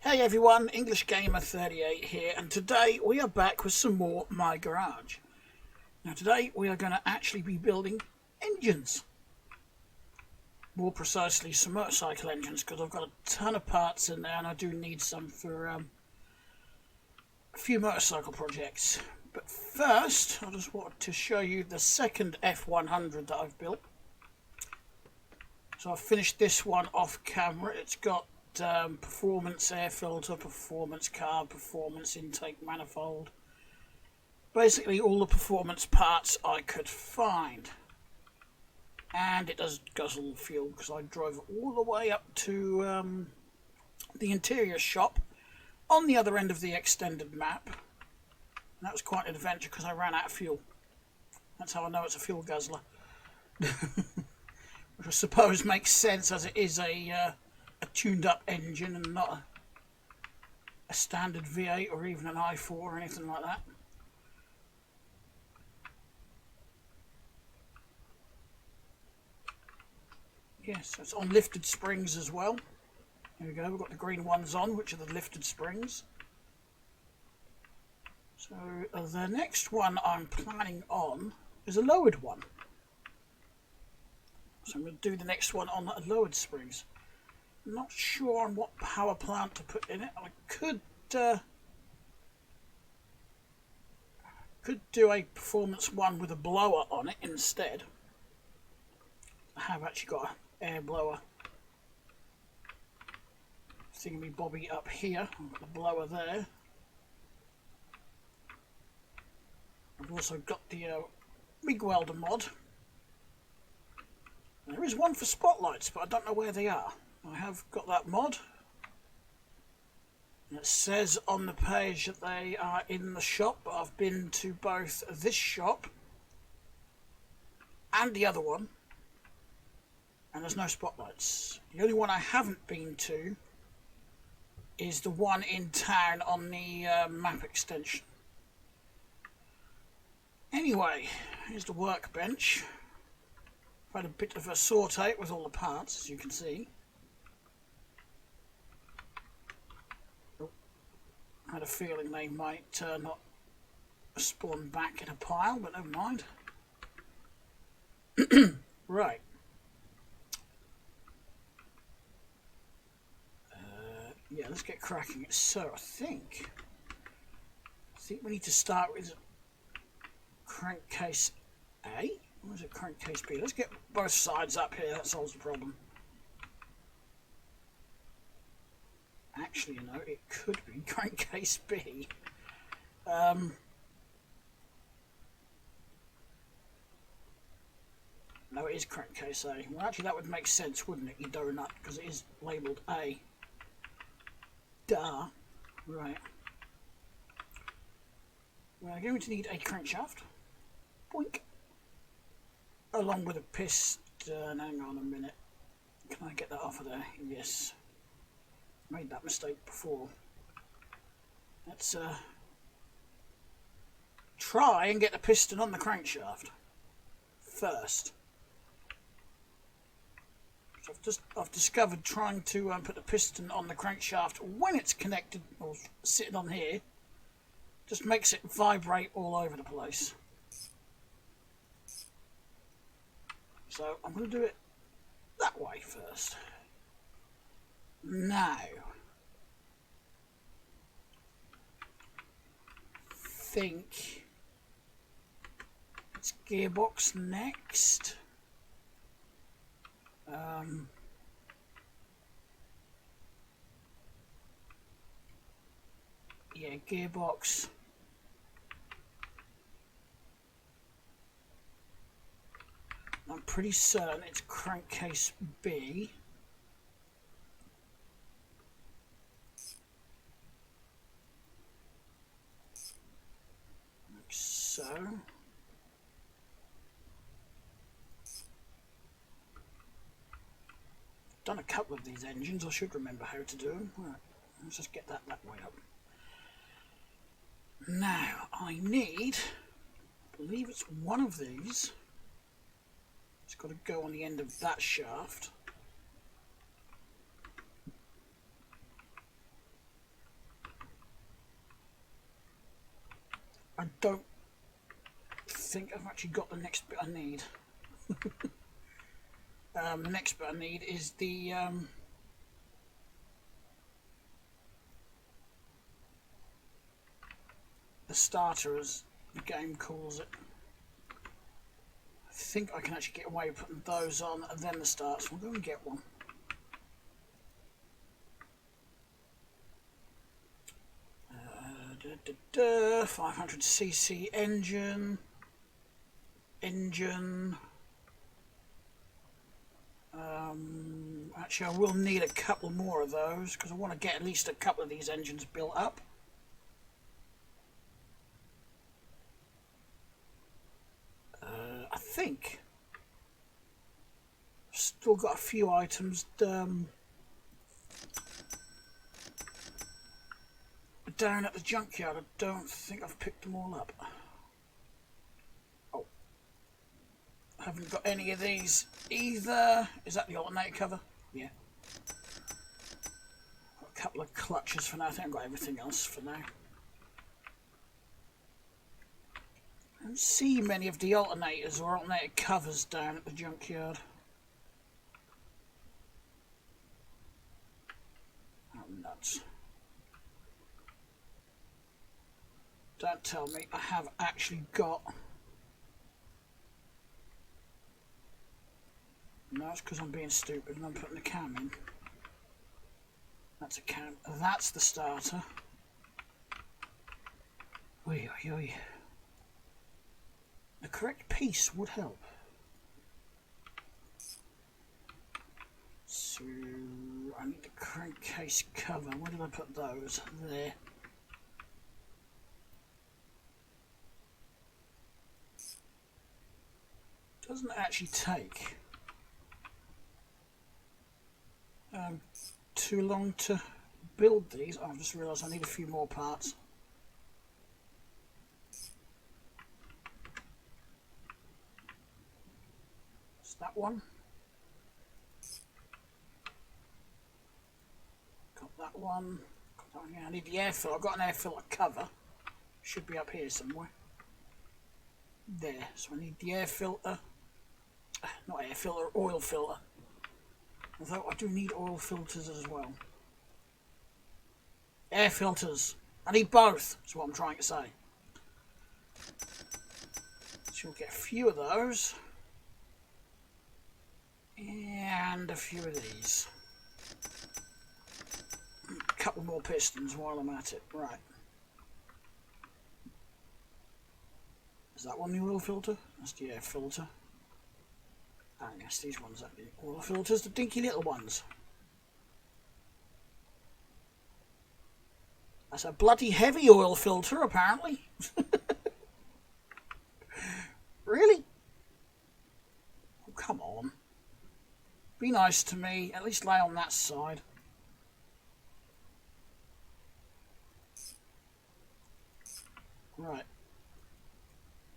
Hey everyone, English Gamer 38 here, and today we are back with some more My Garage. Now today we are going to actually be building engines. More precisely some motorcycle engines, because I've got a ton of parts in there and I do need some for a few motorcycle projects. But first, I just wanted to show you the second F100 that I've built. So I've finished this one off camera. It's got performance air filter, performance carb, performance intake manifold. Basically all the performance parts I could find. And it does guzzle fuel because I drove all the way up to the interior shop on the other end of the extended map. And that was quite an adventure because I ran out of fuel. That's how I know it's a fuel guzzler. Which I suppose makes sense as it is a tuned up engine and not a standard V8 or even an i4 or anything like that. Yes, it's on lifted springs as well. There we go, we've got the green ones on, which are the lifted springs. So the next one I'm planning on is a lowered one. So I'm going to do the next one on lowered springs. I'm not sure on what power plant to put in it. I could do a performance one with a blower on it instead. I have actually got an air blower thingy bobby up here. I've got the blower there. I've also got the MIG welder mod. There is one for spotlights, but I don't know where they are. I have got that mod. And it says on the page that they are in the shop, but I've been to both this shop and the other one, and there's no spotlights. The only one I haven't been to is the one in town on the map extension. Anyway, here's the workbench. I've had a bit of a sort out with all the parts, as you can see. I had a feeling they might not spawn back in a pile, but never mind. Right. Yeah, let's get cracking. So I think we need to start with crankcase A. Or is it crankcase B? Let's get both sides up here. That solves the problem. Actually, you know, it could be crankcase B. No, it is crankcase A. Well, actually, that would make sense, wouldn't it, you donut? Because it is labelled A. Duh. Right. We're going to need a crankshaft. Boink. Along with a piston. Hang on a minute. Can I get that off of there? Yes. Made that mistake before. Let's try and get the piston on the crankshaft first. So I've discovered trying to put the piston on the crankshaft when it's connected or sitting on here just makes it vibrate all over the place. So I'm going to do it that way first. Now, think it's gearbox next. Yeah, gearbox. I'm pretty certain it's crankcase B. Like so. Done a couple of these engines. I should remember how to do them. Right, let's just get that way up. Now I need, I believe it's one of these. It's got to go on the end of that shaft. I don't think I've actually got the next bit I need. The next bit I need is the starter, as the game calls it. I think I can actually get away with putting those on and then the starter, so we'll go and get one. 500cc engine. Actually, I will need a couple more of those because I want to get at least a couple of these engines built up. I think I've still got a few items down at the junkyard. I don't think I've picked them all up. Oh, I haven't got any of these either. Is that the alternator cover? Yeah. Got a couple of clutches for now. I think I've got everything else for now. I don't see many of the alternators or alternator covers down at the junkyard. Oh, nuts. Don't tell me I have actually got... No, it's because I'm being stupid and I'm putting the cam in. That's a cam. That's the starter. Oy, oy, oy. The correct piece would help. So, I need the crankcase cover. Where did I put those? There. Doesn't actually take too long to build these. Oh, I've just realised I need a few more parts. It's that one. Got that one. Got that one. Yeah, I need the air filter. I've got an air filter cover. Should be up here somewhere. There. So I need the air filter. Not air filter, oil filter. Although I do need oil filters as well. Air filters. I need both, is what I'm trying to say. So we'll get a few of those. And a few of these. A couple more pistons while I'm at it. Right. Is that one the oil filter? That's the air filter. Ah, yes, these ones are the oil filters, the dinky little ones. That's a bloody heavy oil filter, apparently. Really? Oh, come on. Be nice to me. At least lay on that side. Right.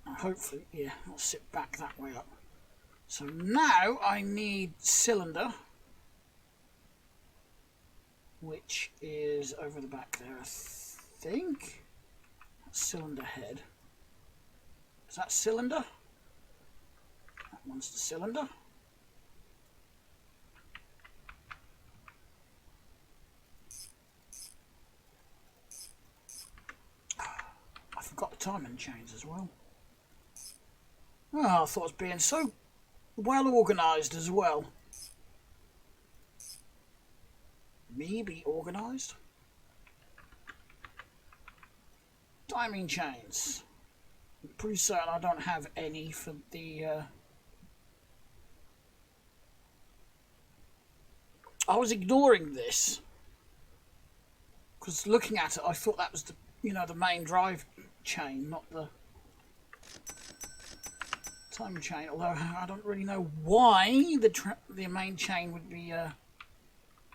Hopefully, yeah, I'll sit back that way up. So now I need cylinder, which is over the back there, I think. That's cylinder head. Is that cylinder? That one's the cylinder. I forgot the timing chains as well. Oh, I thought it was being so well organised as well. Maybe organised? Timing chains. I'm pretty certain I don't have any for the... I was ignoring this. Because looking at it, I thought that was the, you know, the main drive chain, not the timing chain. Although I don't really know why the main chain would be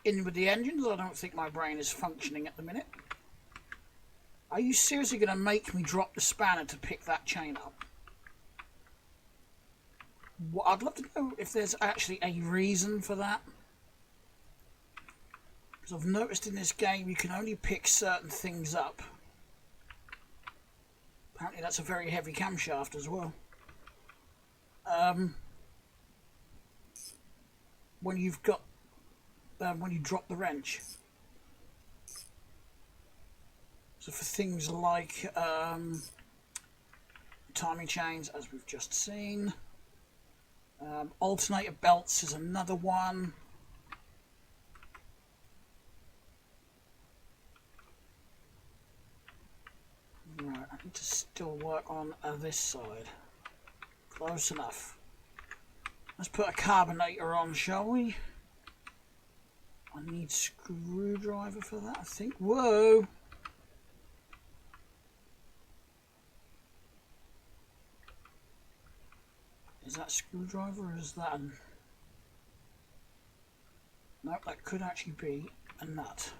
in with the engines. I don't think my brain is functioning at the minute. Are you seriously going to make me drop the spanner to pick that chain up? Well, I'd love to know if there's actually a reason for that. Because I've noticed in this game you can only pick certain things up. Apparently that's a very heavy camshaft as well. When you've got when you drop the wrench. So for things like timing chains, as we've just seen, alternator belts is another one. Right, I need to still work on this side. Close enough. Let's put a carbonator on, shall we? I need screwdriver for that, I think. Whoa! Is that a screwdriver or is that a... Nope, that could actually be a nut.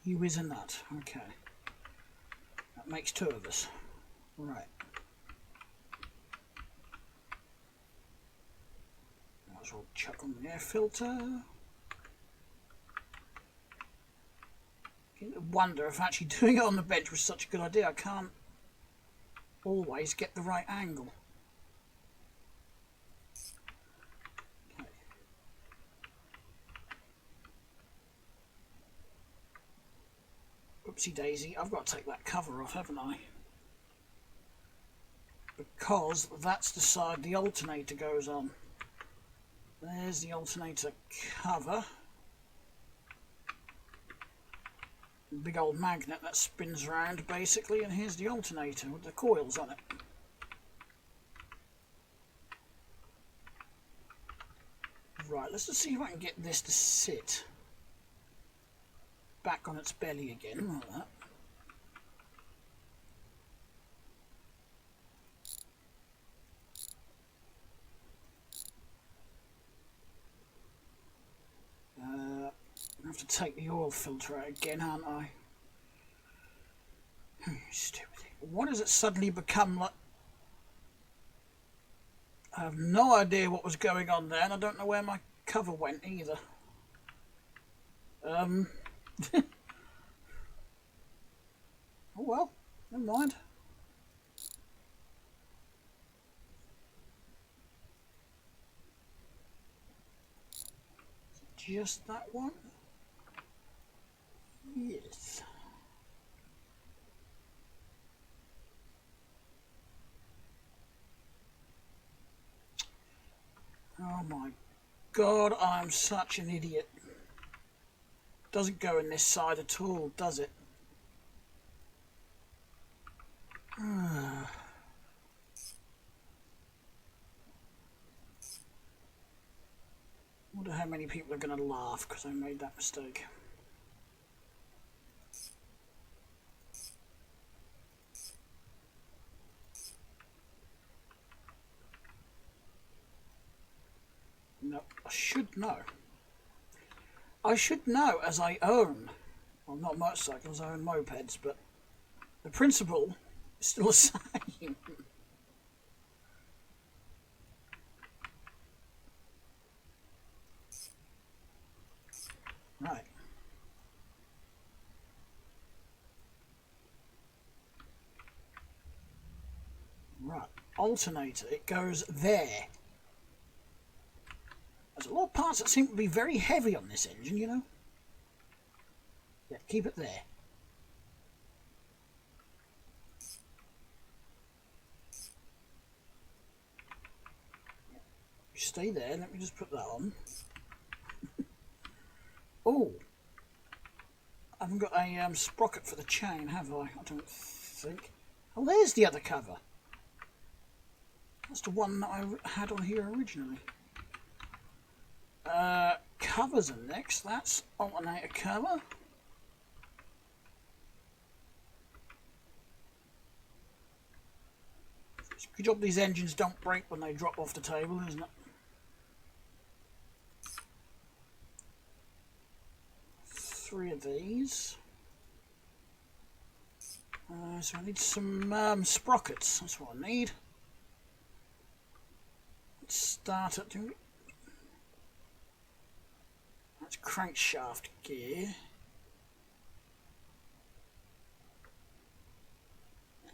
You is a nut, okay. That makes two of us. Right. Might as well chuck on the air filter. I wonder if actually doing it on the bench was such a good idea. I can't always get the right angle. Okay. Oopsie daisy, I've got to take that cover off, haven't I? Because that's the side the alternator goes on. There's the alternator cover. Big old magnet that spins around basically, and here's the alternator with the coils on it. Right, let's just see if I can get this to sit back on its belly again, like that. I have to take the oil filter out again, aren't I? Stupid thing. What has it suddenly become like? I have no idea what was going on there, and I don't know where my cover went either. Oh well, never mind. Just that one? Yes. Oh my God, I'm such an idiot. Doesn't go in this side at all, does it? Wonder how many people are going to laugh because I made that mistake. No, I should know. I should know, as I own, well, not motorcycles, I own mopeds, but the principle is still the same. Right. Right. Alternator, it goes there. There's a lot of parts that seem to be very heavy on this engine, you know? Yeah, keep it there. You stay there, let me just put that on. Oh! I haven't got a sprocket for the chain, have I? I don't think. Oh, there's the other cover. That's the one that I had on here originally. Covers are next. That's alternator cover. It's a good job these engines don't break when they drop off the table, isn't it? Three of these. So I need some sprockets. That's what I need. Let's start it. That's crankshaft gear.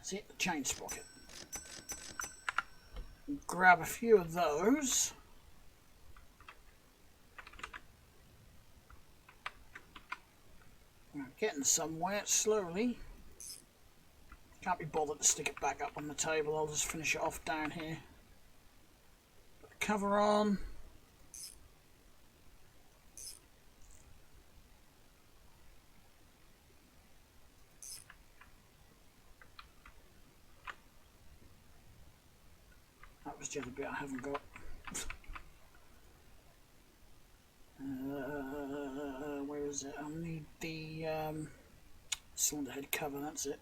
That's it, the chain sprocket. Grab a few of those. Getting somewhere slowly. Can't be bothered to stick it back up on the table. I'll just finish it off down here. Put the cover on. That was the other bit I haven't got. Where is it? I'll need the cylinder head cover, that's it.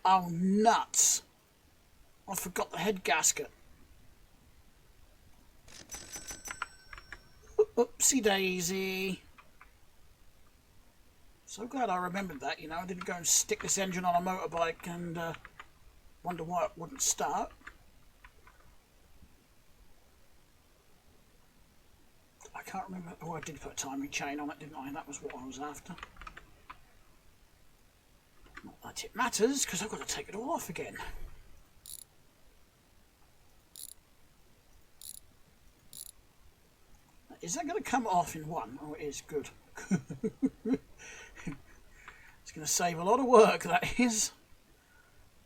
Oh, nuts! I forgot the head gasket. Oopsie daisy. So glad I remembered that, you know. I didn't go and stick this engine on a motorbike and wonder why it wouldn't start. I can't remember. Oh, I did put a timing chain on it, didn't I? That was what I was after. Not that it matters, because I've got to take it all off again. Is that going to come off in one? Oh, it is. Good. It's going to save a lot of work, that is.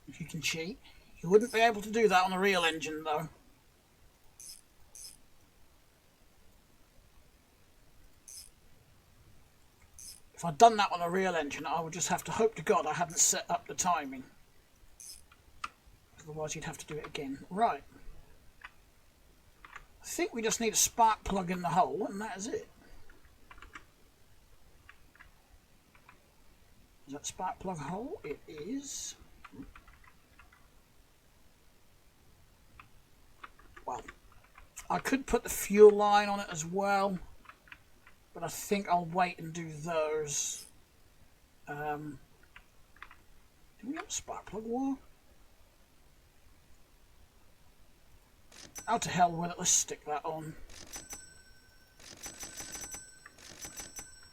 If you can cheat. You wouldn't be able to do that on a real engine, though. If I'd done that on a real engine, I would just have to hope to God I hadn't set up the timing. Otherwise, you'd have to do it again. Right. I think we just need a spark plug in the hole, and that is it. Is that spark plug hole? It is. Well, I could put the fuel line on it as well, but I think I'll wait and do those. Do we have a spark plug wire? Out to hell with it, let's stick that on.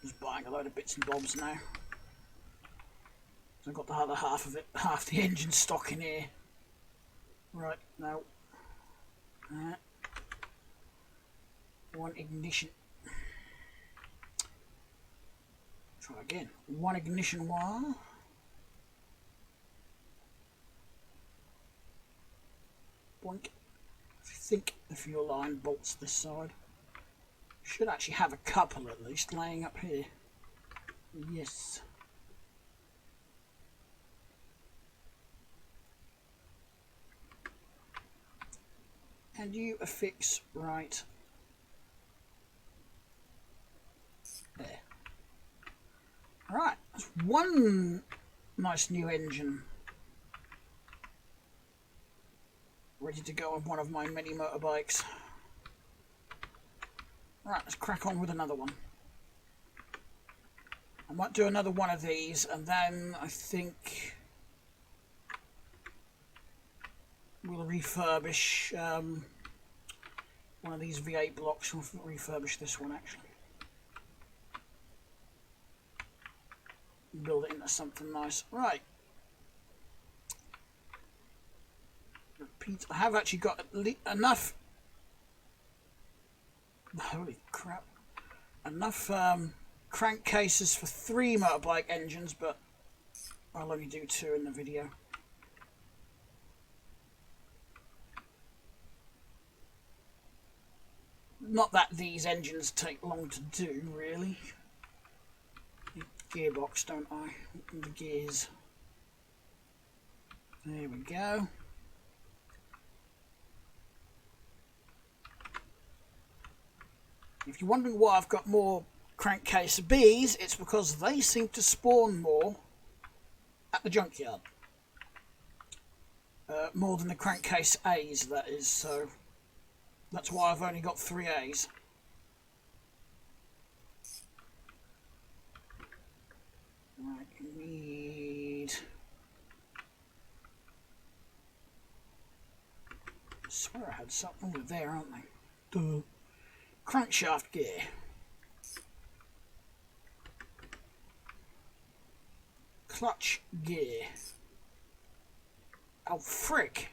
Just buying a load of bits and bobs now. So I've got the other half of it, half the engine stock in here. Right, now. One ignition. Try again. One ignition wire. Boink. I think the fuel line bolts this side. Should actually have a couple at least laying up here. Yes. And you affix right there. Alright, that's one nice new engine ready to go on one of my many motorbikes. Right, let's crack on with another one. I might do another one of these, and then I think we'll refurbish one of these V8 blocks. We'll refurbish this one actually. Build it into something nice. Right. Repeat. I have actually got enough. Holy crap! Enough crankcases for 3 motorbike engines, but I'll only do 2 in the video. Not that these engines take long to do, really. Gearbox, don't I? The gears. There we go. If you're wondering why I've got more crankcase Bs, it's because they seem to spawn more at the junkyard. More than the crankcase As, that is, so that's why I've only got 3 As. Right, we need... I swear I had something over there, aren't they? Duh. Crankshaft gear. clutch gear. Oh, frick!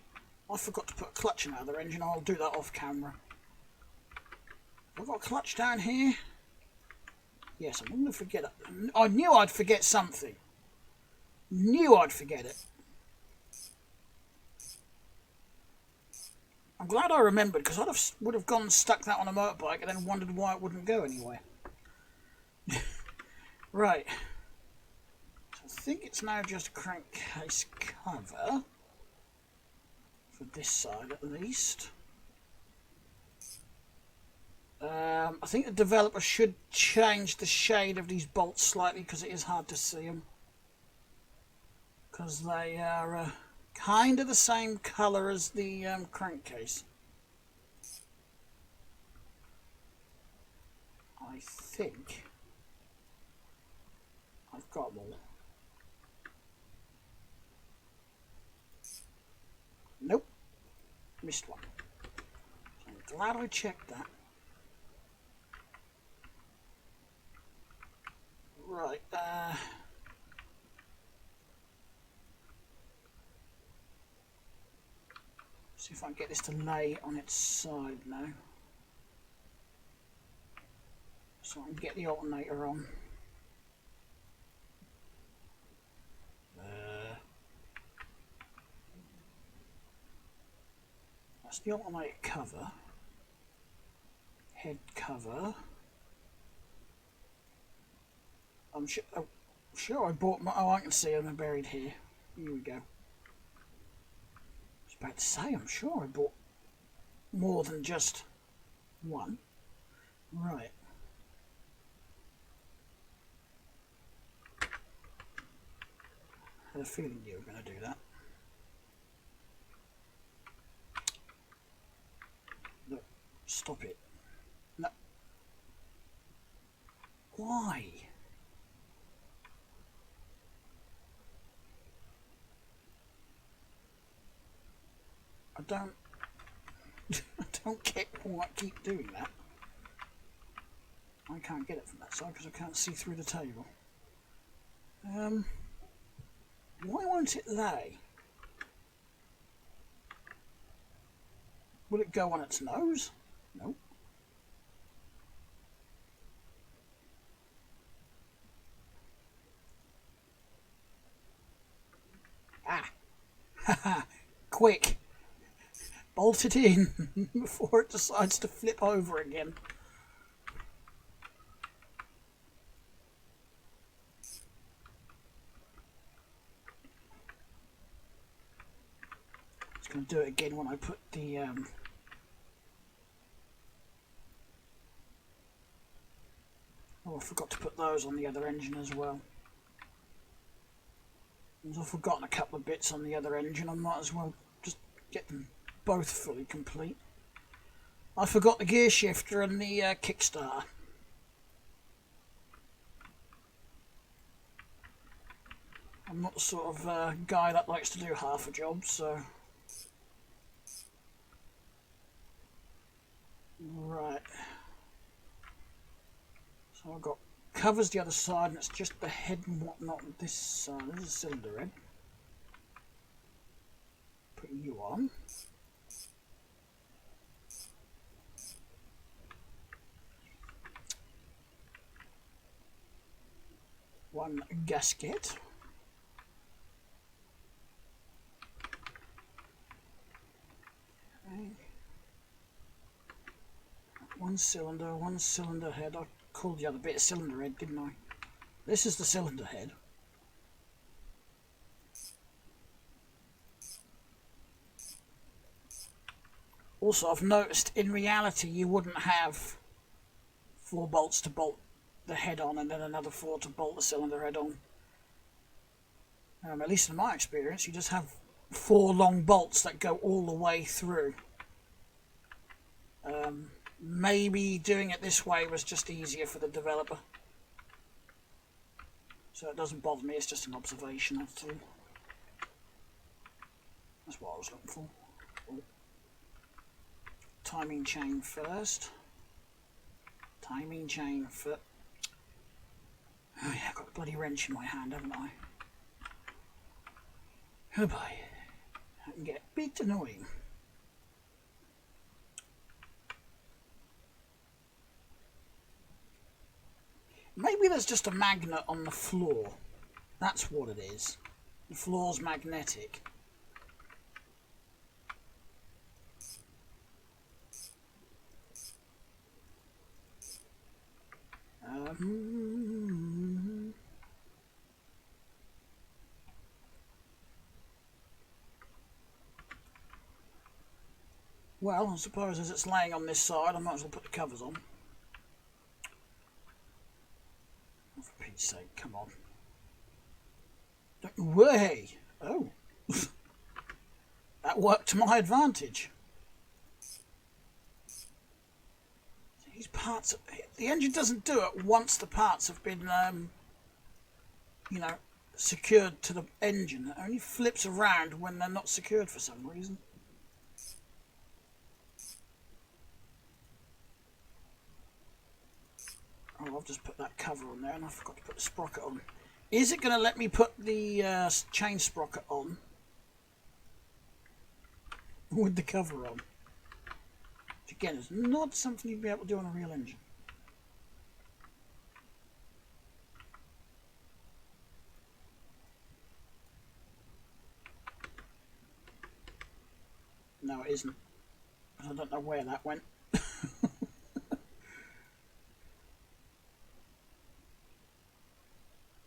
I forgot to put a clutch in the other engine. I'll do that off camera. I've got a clutch down here. Yes, I'm going to forget it. I knew I'd forget something. Knew I'd forget it. I'm glad I remembered, because would have gone and stuck that on a motorbike and then wondered why it wouldn't go anywhere. Right. So I think it's now just a crankcase cover. For this side at least. I think the developer should change the shade of these bolts slightly because it is hard to see them. Because they are kind of the same colour as the crankcase. I think I've got them all. Nope. Missed one. So I'm glad I checked that. Right, see if I can get this to lay on its side now. So I can get the alternator on. That's the alternator cover. Head cover. I'm sure I bought my... Oh, I can see them buried here. Here we go. I was about to say, I'm sure I bought more than just one. Right. I had a feeling you were going to do that. No, stop it. No. Why? I don't get why I keep doing that. I can't get it from that side because I can't see through the table. Why won't it lay? Will it go on its nose? Nope. Ah! Haha! Quick! Bolt it in before it decides to flip over again. It's going to do it again when I put the oh, I forgot to put those on the other engine as well. I've forgotten a couple of bits on the other engine. I might as well just get them both fully complete. I forgot the gear shifter and the kickstarter. I'm not the sort of guy that likes to do half a job, so... Right. So I've got covers the other side, and it's just the head and whatnot on this side. This is a cylinder head. Put you on. One gasket. Okay. One cylinder head. I called the other bit a cylinder head, didn't I? This is the cylinder head. Also, I've noticed in reality you wouldn't have 4 bolts to bolt the head on and then another 4 to bolt the cylinder head on. At least in my experience, you just have 4 long bolts that go all the way through. Maybe doing it this way was just easier for the developer. So it doesn't bother me, it's just an observation, that's all. That's what I was looking for. Oh. Timing chain first. Timing chain for... Oh yeah, I've got a bloody wrench in my hand, haven't I? Oh boy, that can get a bit annoying. Maybe there's just a magnet on the floor. That's what it is. The floor's magnetic. Well, I suppose as it's laying on this side, I might as well put the covers on. Oh, for Pete's sake, come on. Don't way! Oh. That worked to my advantage. These parts... The engine doesn't do it once the parts have been, you know, secured to the engine. It only flips around when they're not secured for some reason. Oh, I've just put that cover on there and I forgot to put the sprocket on. Is it going to let me put the chain sprocket on with the cover on? Which again is not something you'd be able to do on a real engine. No, it isn't. I don't know where that went.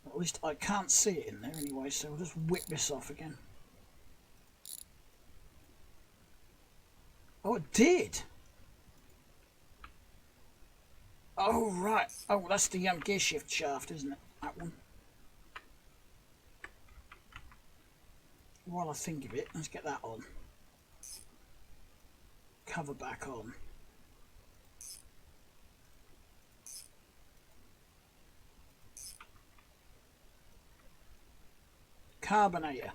At least I can't see it in there anyway, so we'll just whip this off again. Oh, it did! Oh, right. Oh, that's the gear shift shaft, isn't it? That one. While I think of it, let's get that on. Cover back on. Carbonator.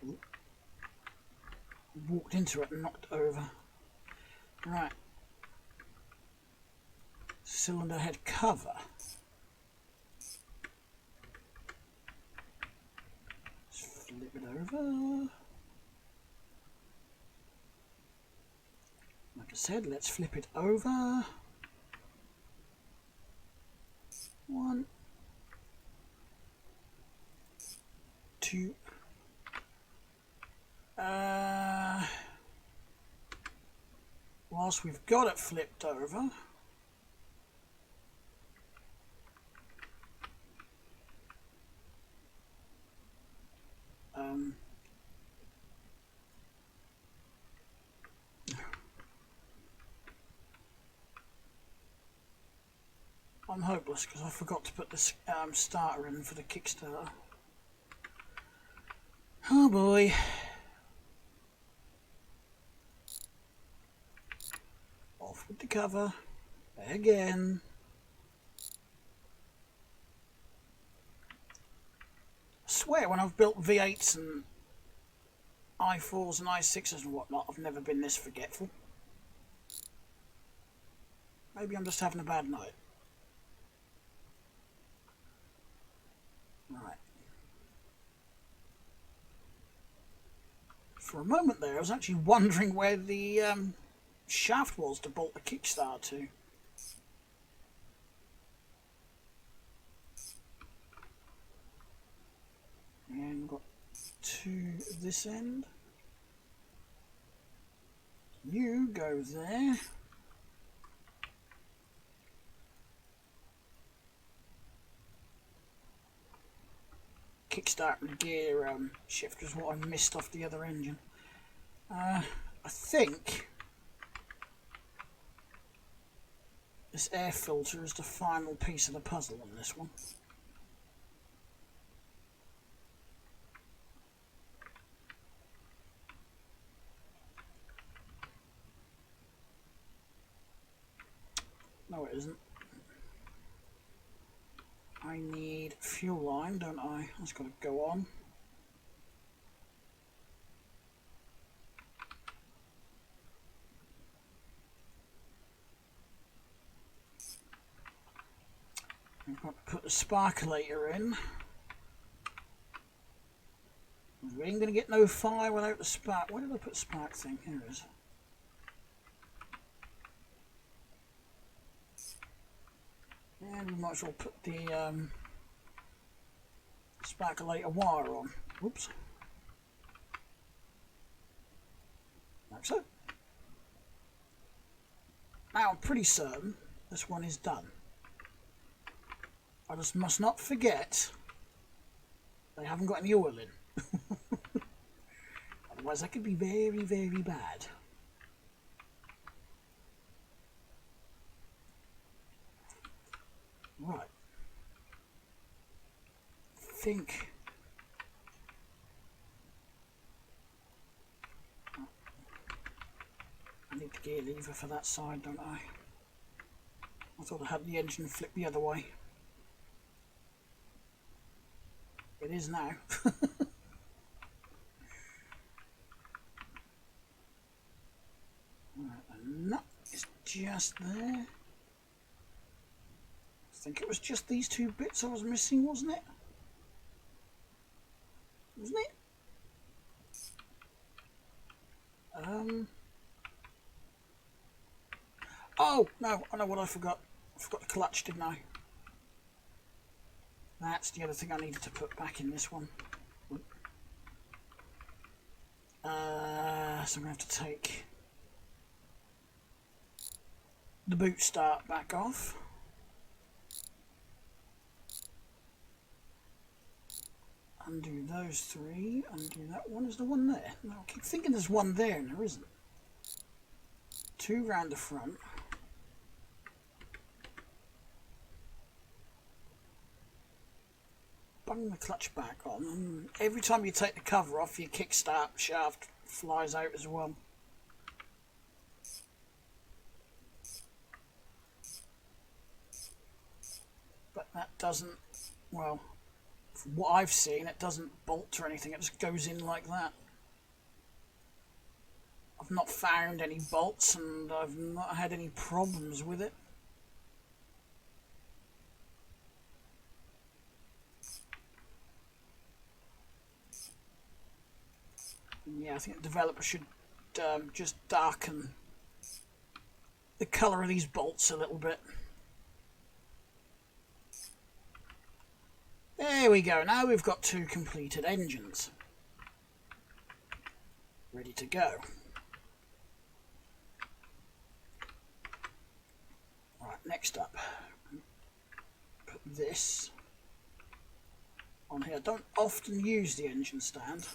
Ooh. Walked into it and knocked over. Right. Cylinder head cover. Let's flip it over. Like I said, let's flip it over. 1, 2. Whilst we've got it flipped over, I'm hopeless because I forgot to put the starter in for the Kickstarter. Oh boy. Off with the cover. Again. I swear when I've built V8s and i4s and i6s and whatnot, I've never been this forgetful. Maybe I'm just having a bad night. Right. For a moment there, I was actually wondering where the shaft was to bolt the kickstart to. And got to this end. You go there. Kickstart and gear shift was what I missed off the other engine. I think this air filter is the final piece of the puzzle on this one. No, it isn't. I need fuel line, don't I? That's got to go on. I've got to put the sparkulator in. We ain't going to get no fire without the spark. Where did I put the spark thing? Here it is. And we might as well put the sparkulator wire on. Whoops. Like so. Now I'm pretty certain this one is done. I just must not forget they haven't got any oil in. Otherwise that could be very, very bad. Right. I think I need the gear lever for that side, don't I? I thought I had the engine flip the other way. It is now. Right, the nut is just there. I think it was just these two bits I was missing, wasn't it? Wasn't it? Oh, no, I know what I forgot. I forgot the clutch, didn't I? That's the other thing I needed to put back in this one. So I'm going to have to take the boot start back off. Undo those three, undo that one. Is the one there? No, I keep thinking there's one there and there isn't. Two round the front. Bung the clutch back on, and every time you take the cover off, your kickstart shaft flies out as well. But that doesn't, well, from what I've seen, it doesn't bolt or anything, it just goes in like that. I've not found any bolts and I've not had any problems with it. Yeah, I think the developer should just darken the colour of these bolts a little bit. There we go, now we've got two completed engines. Ready to go. Right, next up, put this on here. I don't often use the engine stand.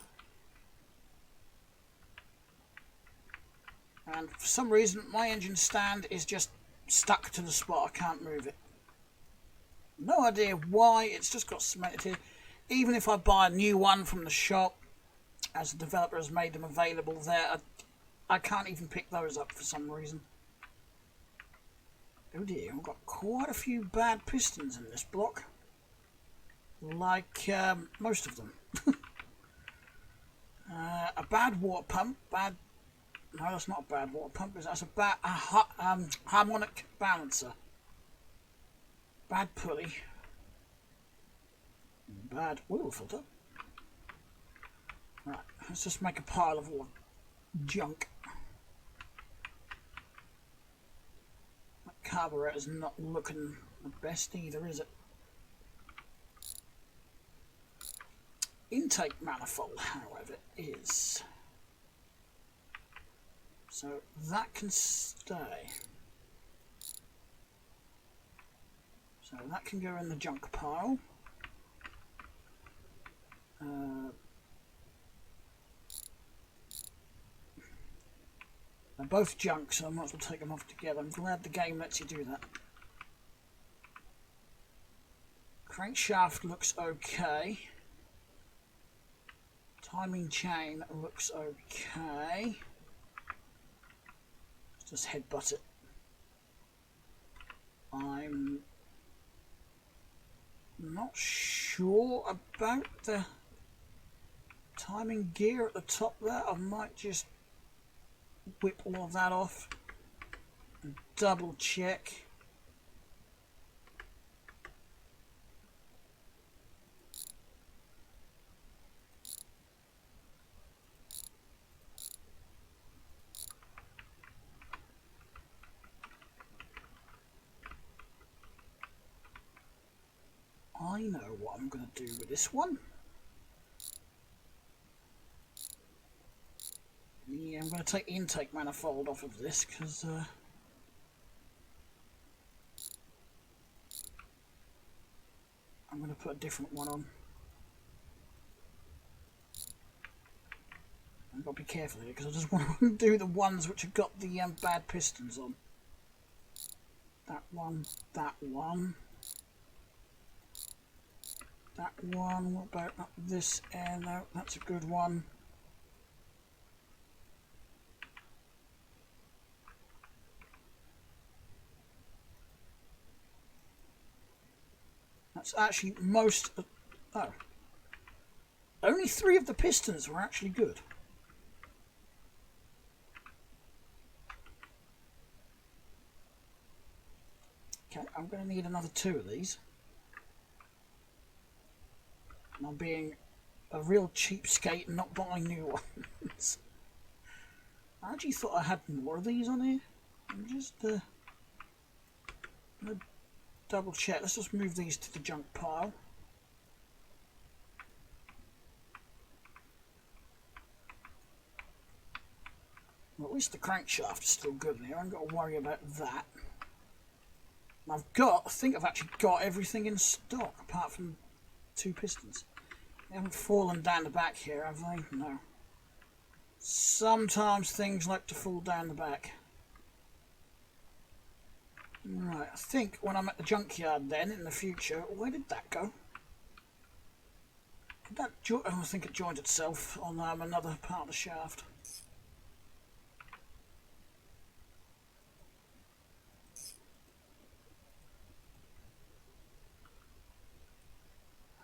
And for some reason my engine stand is just stuck to the spot, I can't move it. No idea why, it's just got cemented here. Even if I buy a new one from the shop, as the developer has made them available there, I can't even pick those up for some reason. Oh dear, I've got quite a few bad pistons in this block. Like most of them. A bad water pump, no, that's not a bad water pump, that's a bad harmonic balancer. Bad pulley. Bad oil filter. Right, let's just make a pile of all junk. That carburetor's not looking the best either, is it? Intake manifold, however, is. So that can stay. So that can go in the junk pile. They're both junk, so I might as well take them off together. I'm glad the game lets you do that. Crankshaft looks okay. Timing chain looks okay. Let's just headbutt it. I'm not sure about the timing gear at the top there. I might just whip all of that off and double check. what I'm going to do with this one. Yeah, I'm going to take the intake manifold off of this because I'm going to put a different one on. I've got to be careful here because I just want to do the ones which have got the bad pistons on. That one, that one. That one, what about up this end? No, that's a good one. That's actually most... oh. Only 3 of the pistons were actually good. Okay, I'm going to need another 2 of these. And I'm being a real cheapskate and not buying new ones. I actually thought I had more of these on here. I'm just gonna double check. Let's just move these to the junk pile. Well, at least the crankshaft is still good in here. I haven't got to worry about that. And I think I've actually got everything in stock apart from 2 pistons. They haven't fallen down the back here, have they? No. Sometimes things like to fall down the back. Right, I think when I'm at the junkyard then, in the future... where did that go? Did that I think it joined itself on another part of the shaft.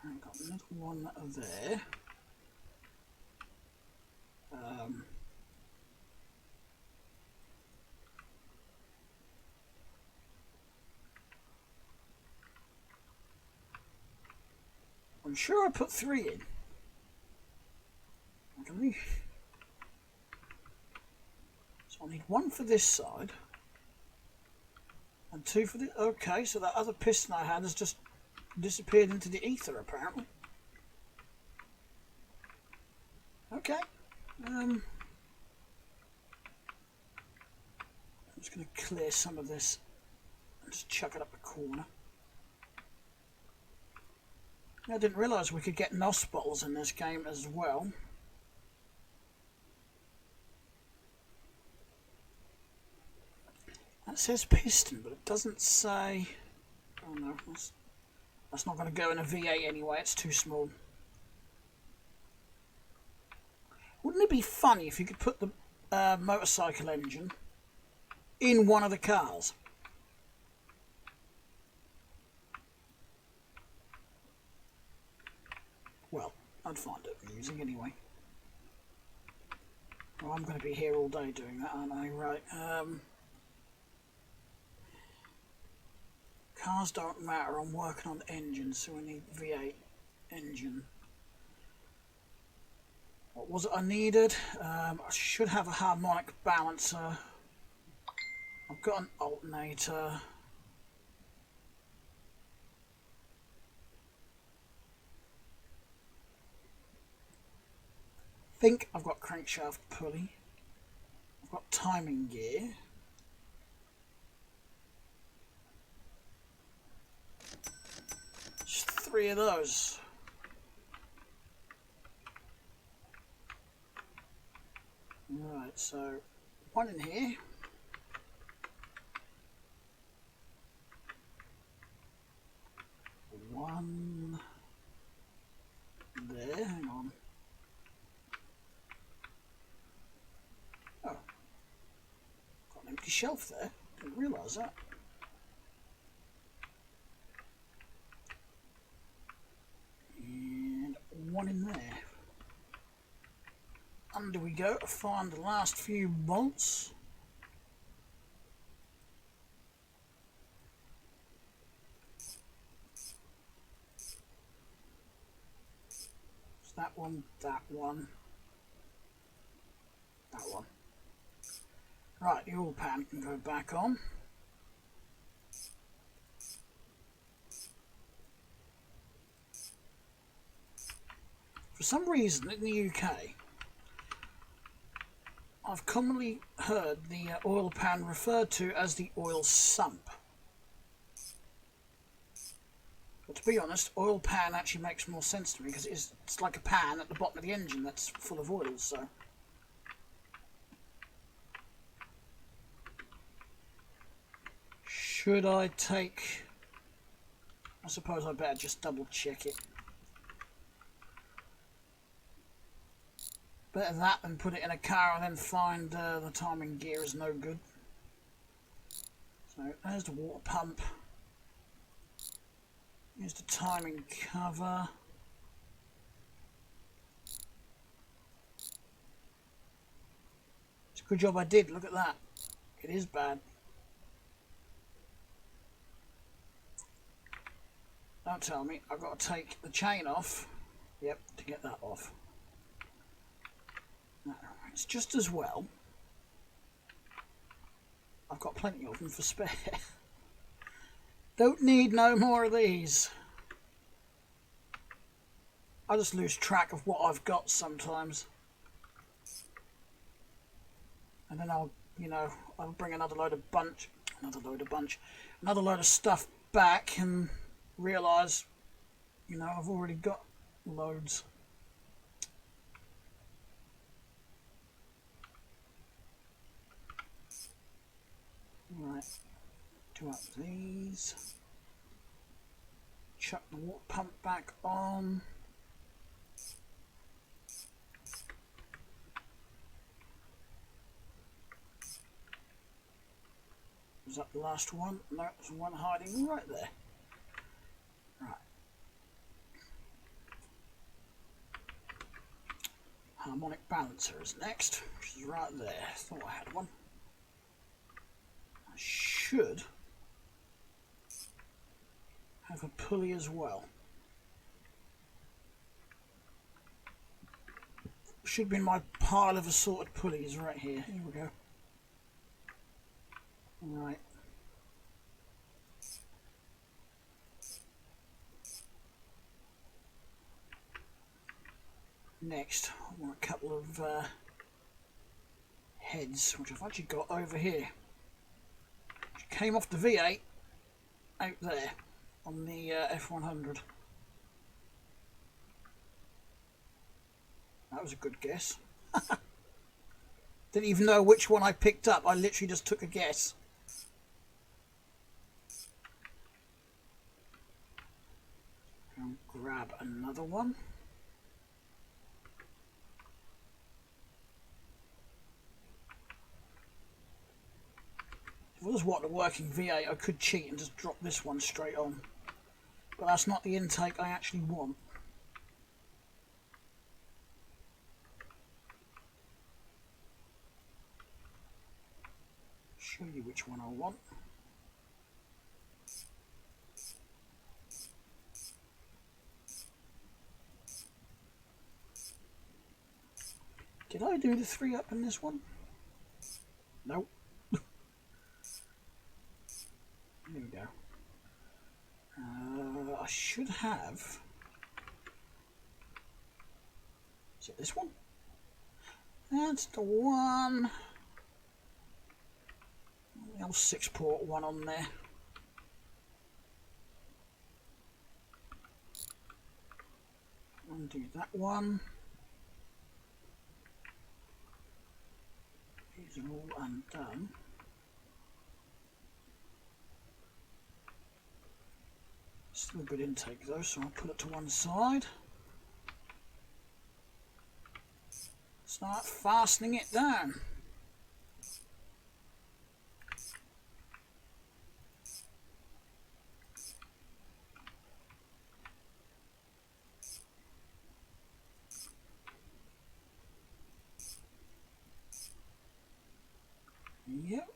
I've got another one there. I'm sure I put 3 in. Okay. So I need 1 for this side. And 2 for the... okay, so that other piston I had has just disappeared into the ether, apparently. Okay. I'm just going to clear some of this and just chuck it up the corner. I didn't realise we could get NOS bottles in this game as well. That says piston, but it doesn't say... oh no, that's not going to go in a V8 anyway, it's too small. Wouldn't it be funny if you could put the motorcycle engine in one of the cars? Well, I'd find it amusing anyway. Well, I'm going to be here all day doing that, aren't I? Right. Cars don't matter, I'm working on engines, so we need V8 engine. What was it I needed? I should have a harmonic balancer. I've got an alternator. I think I've got crankshaft pulley. I've got timing gear. Just 3 of those. Right, so 1 in here. One there, hang on. Oh, got an empty shelf there. Didn't realise that. And 1 in there. Under we go to find the last few bolts. It's that one, that one, that one. Right, the oil pan can go back on. For some reason in the UK, I've commonly heard the oil pan referred to as the oil sump. But to be honest, oil pan actually makes more sense to me because it's like a pan at the bottom of the engine that's full of oil, so. Should I take... I suppose I better just double check it. Better that than put it in a car and then find the timing gear is no good. So there's the water pump. Here's the timing cover. It's a good job I did, look at that. It is bad. Don't tell me I've got to take the chain off. Yep, to get that off. No, it's just as well. I've got plenty of them for spare. Don't need no more of these. I just lose track of what I've got sometimes. And then I'll bring another load of stuff back and realise, I've already got loads. Right, do up these. Chuck the water pump back on. Was that the last one? No, there's one hiding right there. Right. Harmonic balancer is next, which is right there. I thought I had one. I should have a pulley as well. Should be in my pile of assorted pulleys right here. Here we go. Right. Next, I want a couple of heads, which I've actually got over here. Which came off the V8 out there on the F100. That was a good guess. Didn't even know which one I picked up. I literally just took a guess. And grab another one. If I was wanting a working V8, I could cheat and just drop this one straight on. But that's not the intake I actually want. Show you which one I want. Did I do the 3-up in this one? Nope. There we go. I should have... Is it this one? That's the one. The old 6-port one on there. Undo that one. These are all undone. Still a good intake though, so I'll put it to one side. Start fastening it down. Yep.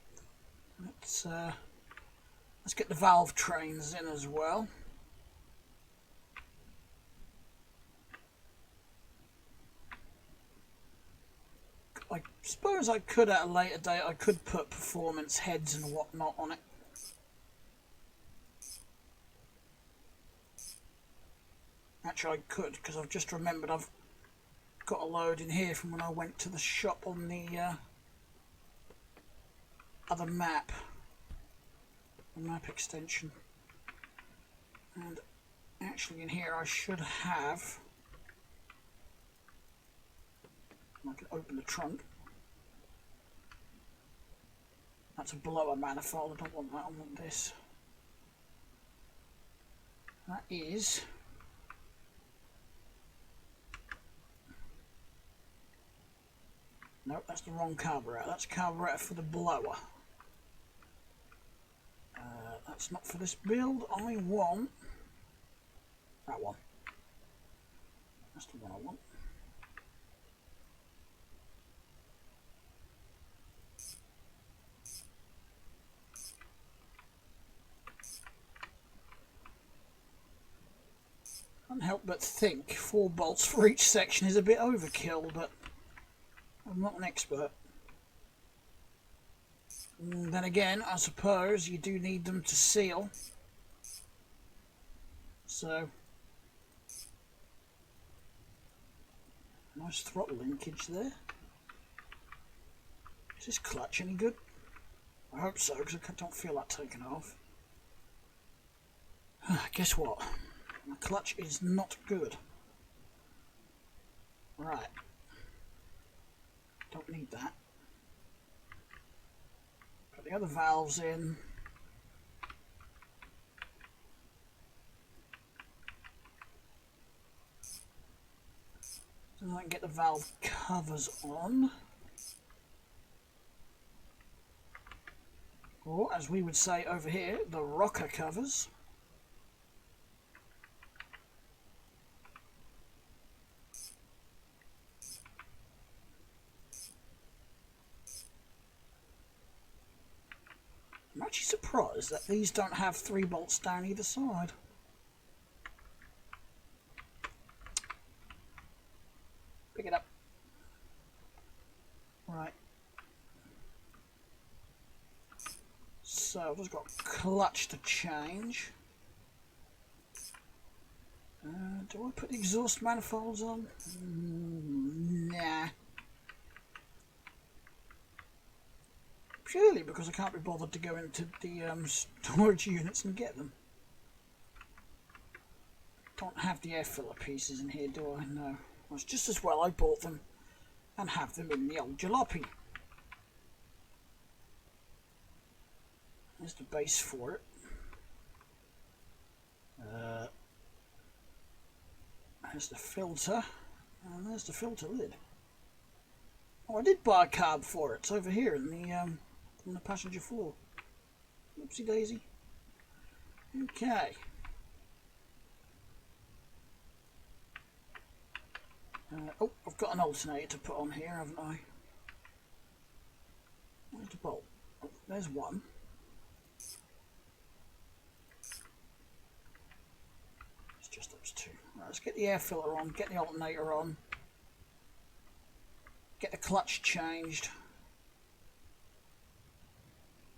Let's get the valve trains in as well. I suppose I could at a later date, I could put performance heads and whatnot on it. Actually I could, because I've just remembered I've got a load in here from when I went to the shop on the other map, the map extension. And actually in here I should have, I can open the trunk. That's a blower manifold, I don't want that, I want this. That is nope, that's the wrong carburetor. That's carburetor for the blower. That's not for this build. I want that one. That's the one I want. Can't help but think 4 bolts for each section is a bit overkill, but I'm not an expert. And then again, I suppose you do need them to seal. So, nice throttle linkage there. Is this clutch any good? I hope so, because I don't feel like taking it off. Guess what? My clutch is not good. Right. Don't need that. Put the other valves in. So I can get the valve covers on. Or, as we would say over here, the rocker covers. I'm actually surprised that these don't have 3 bolts down either side. Pick it up. Right. So I've just got clutch to change. Do I put the exhaust manifolds on? Nah. Purely because I can't be bothered to go into the storage units and get them. Don't have the air filler pieces in here, do I? No. Well, it's just as well I bought them and have them in the old jalopy. There's the base for it. There's the filter, and there's the filter lid. Oh, I did buy a carb for it. It's over here in the on the passenger floor. Oopsie daisy. Okay. Oh, I've got an alternator to put on here, haven't I? Where's the bolt? Oh, there's one. It's just those 2. Right, let's get the air filter on, get the alternator on, get the clutch changed.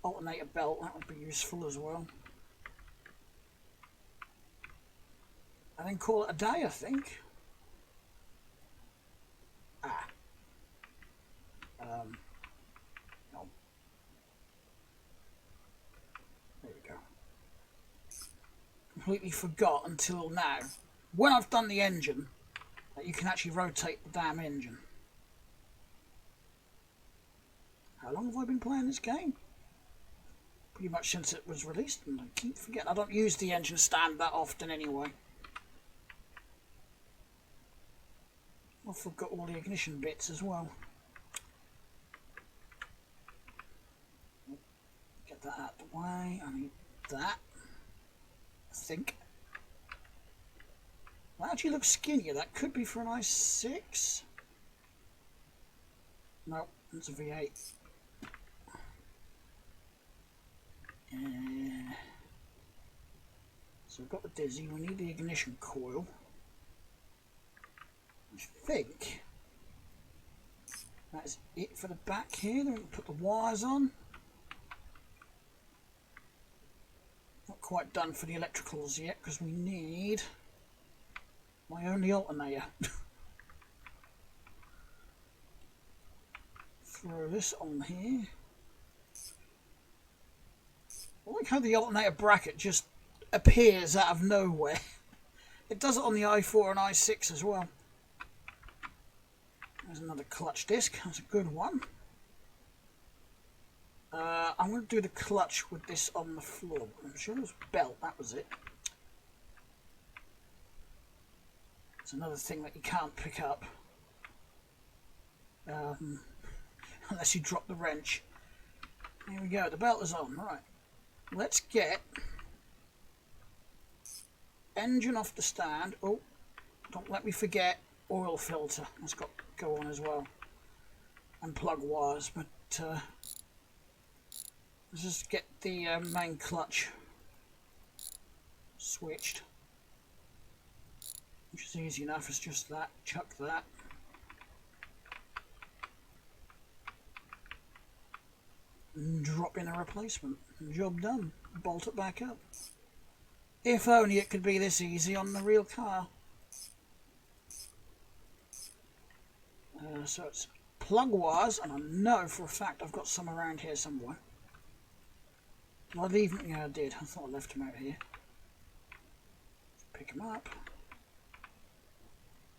Alternator belt, that would be useful as well. And then call it a day, I think. No. There we go. Completely forgot until now. When I've done the engine, that you can actually rotate the damn engine. How long have I been playing this game? Pretty much since it was released, and I keep forgetting. I don't use the engine stand that often anyway. I forgot all the ignition bits as well. Get that out of the way. I need that. I think. That actually looks skinnier. That could be for an i6. No, it's a V8. So we've got the Dizzy. We need the ignition coil. I think that is it for the back here. Then we can put the wires on. Not quite done for the electricals yet because we need my only alternator. throw this on here. I like how the alternator bracket just appears out of nowhere. It does it on the i4 and i6 as well. There's another clutch disc. That's a good one. I'm going to do the clutch with this on the floor. I'm sure it was belt. That was it. It's another thing that you can't pick up unless you drop the wrench. Here we go. The belt is on. Right. Let's get engine off the stand. Oh, don't let me forget oil filter. That's got to go on as well. And plug wires. But let's just get the main clutch switched. Which is easy enough. It's just that. Chuck that. And drop in a replacement. Job done. Bolt it back up. If only it could be this easy on the real car. So it's plug wires, and I know for a fact I've got some around here somewhere. Did I leave them? Yeah, I did. I thought I left them out here. Pick them up.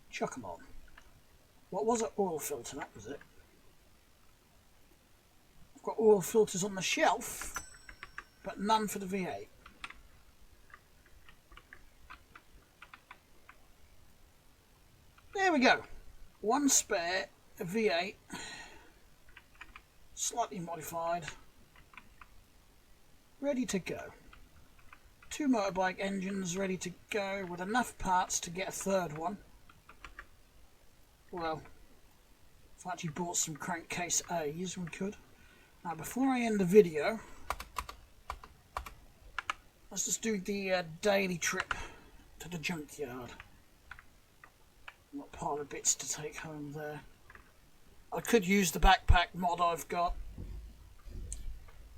Chuck them on. What was it? Oil filter, that was it. I've got oil filters on the shelf, but none for the V8. There we go. One spare, a V8, slightly modified, ready to go. Two motorbike engines ready to go with enough parts to get a third one. Well, if I actually bought some crankcase A's, we could. Now, before I end the video, let's just do the daily trip to the junkyard. What pile of bits to take home there. I could use the backpack mod I've got.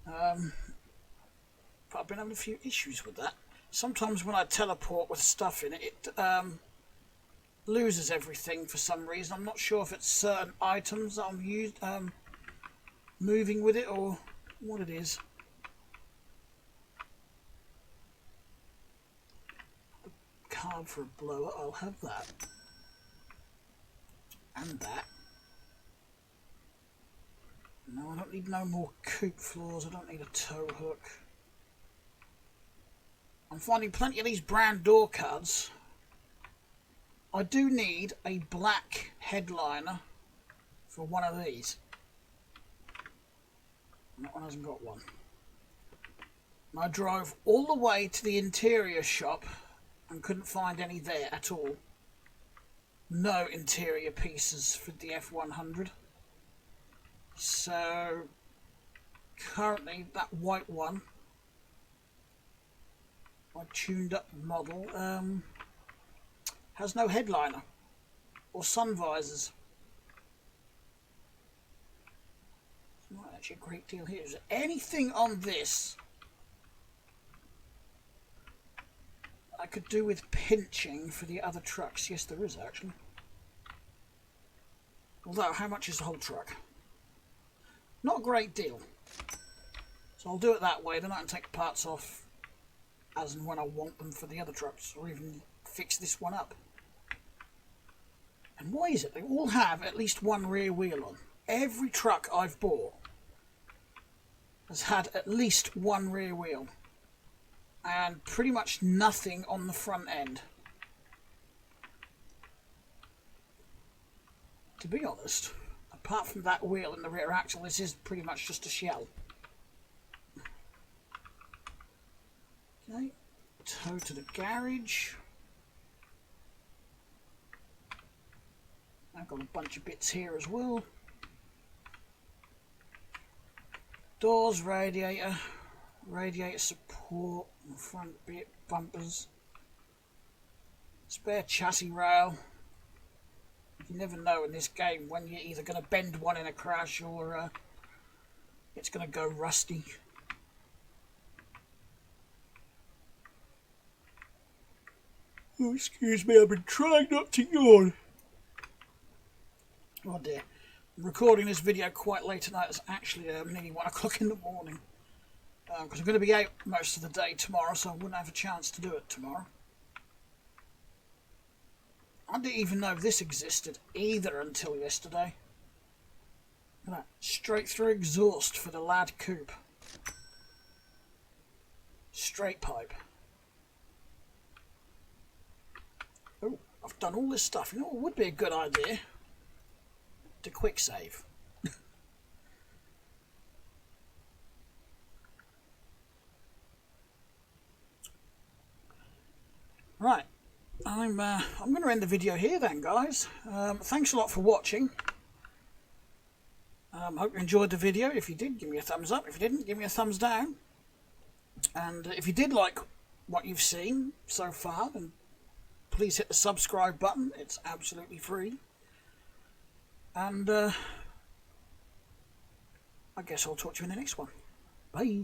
But I've been having a few issues with that. Sometimes when I teleport with stuff in it, it loses everything for some reason. I'm not sure if it's certain items that I'm moving with it or what it is. The card for a blower, I'll have that. And that. No, I don't need no more coupe floors. I don't need a tow hook. I'm finding plenty of these brand door cards. I do need a black headliner for one of these. And that one hasn't got one. And I drove all the way to the interior shop and couldn't find any there at all. No interior pieces for the F100. So currently that white one, my tuned up model, has no headliner or sun visors. It's not actually a great deal here. Is there anything on this I could do with pinching for the other trucks? Yes, there is actually. Although, how much is the whole truck? Not a great deal. So I'll do it that way, then I can take the parts off as and when I want them for the other trucks, or even fix this one up. And why is it? They all have at least one rear wheel on. Every truck I've bought has had at least one rear wheel. And pretty much nothing on the front end. To be honest, apart from that wheel and the rear axle, this is pretty much just a shell. Okay, tow to the garage. I've got a bunch of bits here as well. Doors, radiator, radiator support, front bit, bumpers, spare chassis rail. You never know in this game when you're either going to bend one in a crash or it's going to go rusty. Oh, excuse me, I've been trying not to yawn. Oh dear. recording this video quite late tonight. It's actually nearly 1 o'clock in the morning. Because I'm going to be out most of the day tomorrow, so I wouldn't have a chance to do it tomorrow. I didn't even know this existed either until yesterday. Look at that. Straight through exhaust for the Lad Coupe. Straight pipe. Oh, I've done all this stuff. You know what would be a good idea? To quick save. Right, I'm going to end the video here then, guys. Thanks a lot for watching. Hope you enjoyed the video. If you did, give me a thumbs up. If you didn't, give me a thumbs down. And if you did like what you've seen so far, then please hit the subscribe button. It's absolutely free. And I guess I'll talk to you in the next one. Bye.